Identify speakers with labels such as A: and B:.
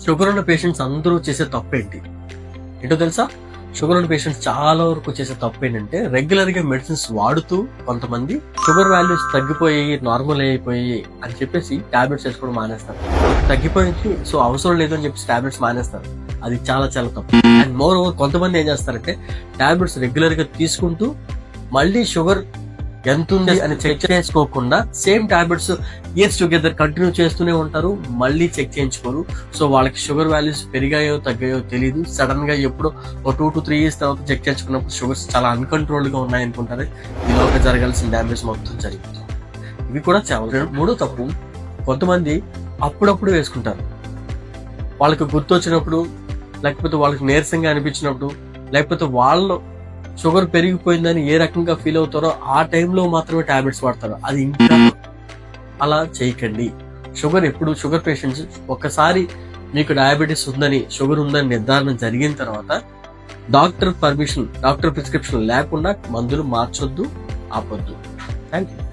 A: Sugar ఉన్న patients అందరూ చేసే తప్పేంటి ఏంటో తెలుసా? షుగర్ ఉన్న పేషెంట్స్ చాలా వరకు చేసే తప్పు ఏంటంటే రెగ్యులర్ గా మెడిసిన్స్ వాడుతూ కొంతమంది షుగర్ వాల్యూస్ తగ్గిపోయి నార్మల్ అయిపోయి అని చెప్పేసి టాబ్లెట్స్ వేసుకోవడం మానేస్తారు. తగ్గిపోయింది సో అవసరం లేదు అని చెప్పేసి టాబ్లెట్స్ మానేస్తారు. అది చాలా చాలా తప్పు. అండ్ మోర్ ఓవర్ కొంతమంది ఏం చేస్తారంటే టాబ్లెట్స్ రెగ్యులర్ గా తీసుకుంటూ మళ్ళీ షుగర్ ఎంత ఉంది అని చెక్ చేసుకోకుండా same tablets years together continue చేస్తూనే ఉంటారు, మళ్ళీ చెక్ చేయించుకోరు. సో వాళ్ళకి షుగర్ వాల్యూస్ పెరిగాయో తగ్గాయో తెలియదు. సడన్ గా ఎప్పుడో ఒక 2 to 3 years తర్వాత చెక్ చేసుకున్నప్పుడు షుగర్స్ చాలా అన్కంట్రోల్డ్ గా ఉన్నాయనుకుంటారు. ఈలోగా జరగాల్సిన డ్యామేజ్ మొత్తం జరిగింది. ఇవి కూడా చాలా. మూడో తప్పు, కొంతమంది అప్పుడప్పుడు వేసుకుంటారు. వాళ్ళకి గుర్తొచ్చినప్పుడు, లేకపోతే వాళ్ళకి నీరసంగా అనిపించినప్పుడు, లేకపోతే వాళ్ళు షుగర్ పెరిగిపోయిందని ఏ రకంగా ఫీల్ అవుతారో ఆ టైంలో మాత్రమే టాబ్లెట్స్ వాడతారు. అది ఇంకా అలా చేయకండి. షుగర్ పేషెంట్స్ ఒక్కసారి మీకు డయాబెటీస్ ఉందని, షుగర్ ఉందని నిర్ధారణ జరిగిన తర్వాత డాక్టర్ ప్రిస్క్రిప్షన్ లేకుండా మందులు మార్చొద్దు, ఆపొద్దు. Thank you.